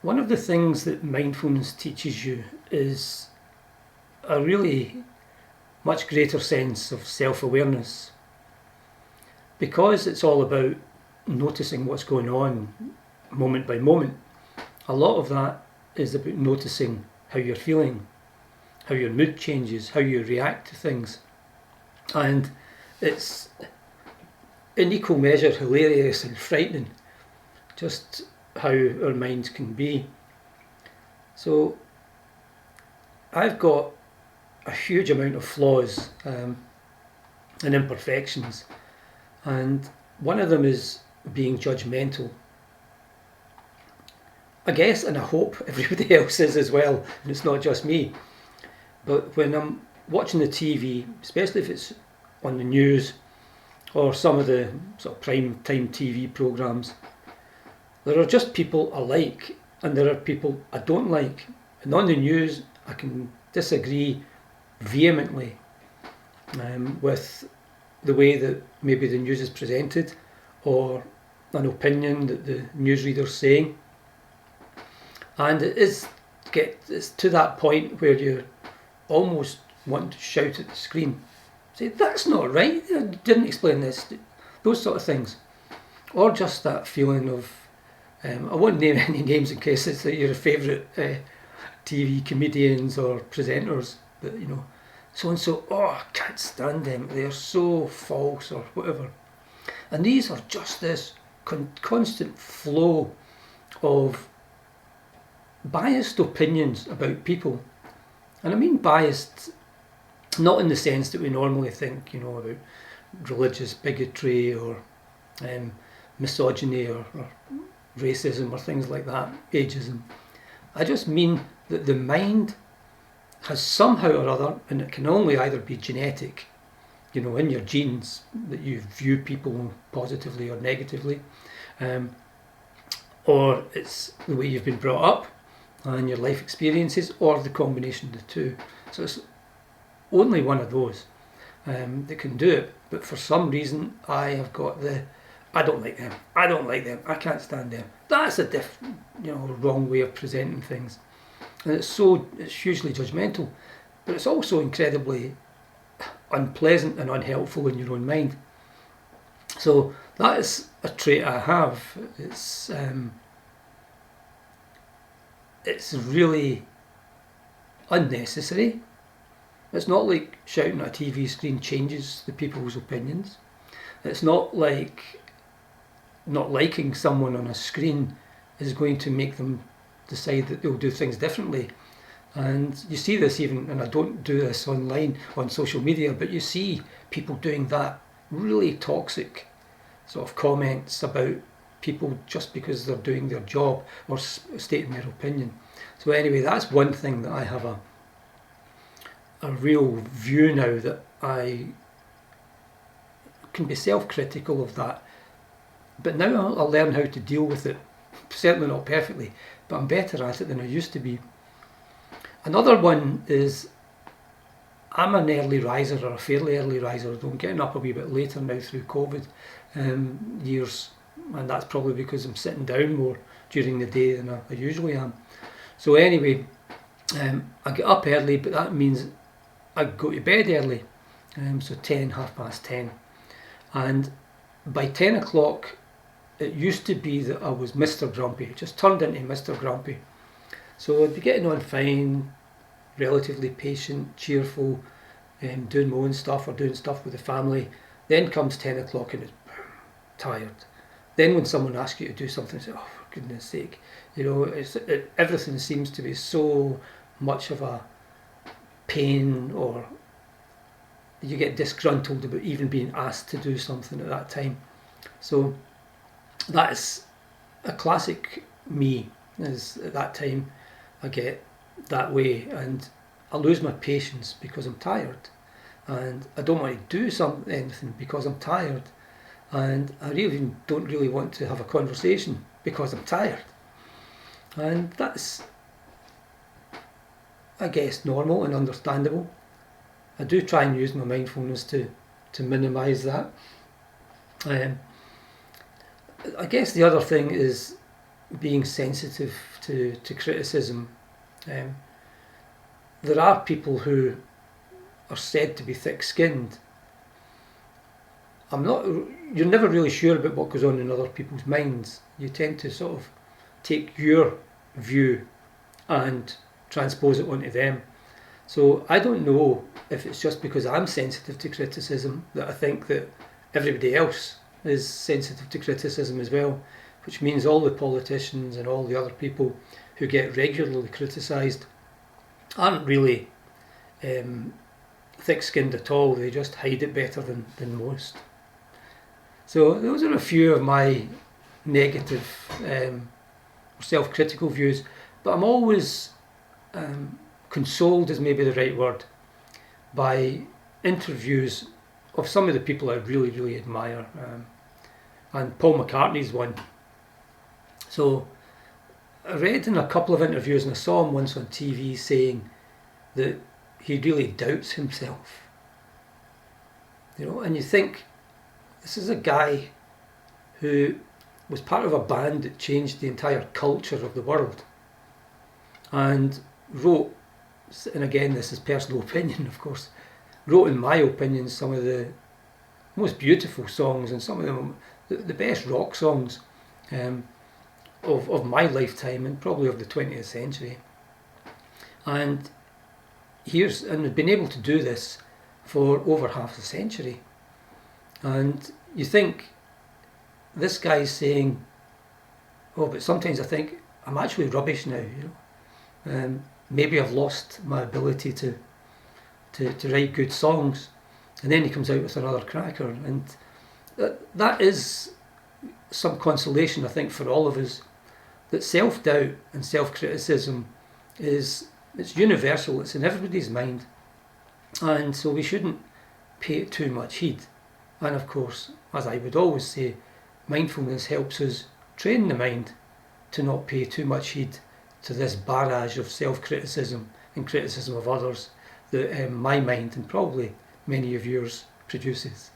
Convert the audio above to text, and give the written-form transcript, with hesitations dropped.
One of the things that mindfulness teaches you is a really much greater sense of self-awareness. Because it's all about noticing what's going on moment by moment, a lot of that is about noticing how you're feeling, how your mood changes, how you react to things. And it's in equal measure hilarious and frightening just how our minds can be. So I've got a huge amount of flaws and imperfections, and one of them is being judgmental. I guess, and I hope everybody else is as well, and it's not just me. But when I'm watching the TV, especially if it's on the news or some of the sort of prime time TV programmes, there are just people I like and there are people I don't like. And on the news, I can disagree vehemently with the way that maybe the news is presented or an opinion that the newsreader's saying. And it's to that point where you almost want to shout at the screen, say, that's not right, I didn't explain this, those sort of things. Or just that feeling of, I won't name any names in case it's your favourite TV comedians or presenters, but so and so, oh, I can't stand them, they're so false or whatever. And these are just this constant flow of biased opinions about people. And I mean biased not in the sense that we normally think, about religious bigotry or misogyny or racism or things like that, ageism. I just mean that the mind has somehow or other, and it can only either be genetic, in your genes, that you view people positively or negatively, or it's the way you've been brought up and your life experiences, or the combination of the two. So it's only one of those that can do it. But for some reason, I have got I don't like them, I can't stand them. That's a different, wrong way of presenting things. And it's hugely judgmental, but it's also incredibly unpleasant and unhelpful in your own mind. So that is a trait I have. It's really unnecessary. It's not like shouting at a TV screen changes the people's opinions. It's not like not liking someone on a screen is going to make them decide that they'll do things differently. And you see this even, and I don't do this online on social media, but you see people doing that really toxic sort of comments about people just because they're doing their job or stating their opinion. So anyway, that's one thing that I have a real view now, that I can be self-critical of that. But now I'll learn how to deal with it. Certainly not perfectly, but I'm better at it than I used to be. Another one is I'm an early riser, or a fairly early riser. I'm getting up a wee bit later now through COVID years, and that's probably because I'm sitting down more during the day than I usually am. So anyway, I get up early, but that means I go to bed early, so 10, 10:30. And by 10 o'clock, it used to be that I was Mr. Grumpy. It just turned into Mr. Grumpy. So I'd be getting on fine, relatively patient, cheerful, doing my own stuff or doing stuff with the family. Then comes 10 o'clock and it's tired. Then when someone asks you to do something, you say, oh, for goodness sake. Everything seems to be so much of a pain, or you get disgruntled about even being asked to do something at that time. So that's a classic me, is at that time I get that way and I lose my patience because I'm tired, and I don't want to do anything because I'm tired, and I really don't really want to have a conversation because I'm tired. And that's, I guess, normal and understandable. I do try and use my mindfulness to minimise that. I guess the other thing is being sensitive to criticism. There are people who are said to be thick-skinned. You're never really sure about what goes on in other people's minds. You tend to sort of take your view and transpose it onto them. So I don't know if it's just because I'm sensitive to criticism that I think that everybody else is sensitive to criticism as well, which means all the politicians and all the other people who get regularly criticised aren't really thick-skinned at all. They just hide it better than most. So those are a few of my negative self-critical views, but I'm always consoled is maybe the right word, by interviews of some of the people I really, really admire. And Paul McCartney's one. So I read in a couple of interviews, and I saw him once on TV saying that he really doubts himself. And you think, this is a guy who was part of a band that changed the entire culture of the world, and wrote, and again this is personal opinion of course, wrote in my opinion some of the most beautiful songs and some of them the best rock songs of my lifetime and probably of the 20th century. And has been able to do this for over half a century. And you think, this guy's saying, oh, but sometimes I think I'm actually rubbish now, maybe I've lost my ability to write good songs. And then he comes out with another cracker, and that is some consolation, I think, for all of us, that self-doubt and self-criticism it's universal, it's in everybody's mind, and so we shouldn't pay it too much heed. And of course, as I would always say, mindfulness helps us train the mind to not pay too much heed to this barrage of self-criticism and criticism of others that my mind, and probably many of yours, produces.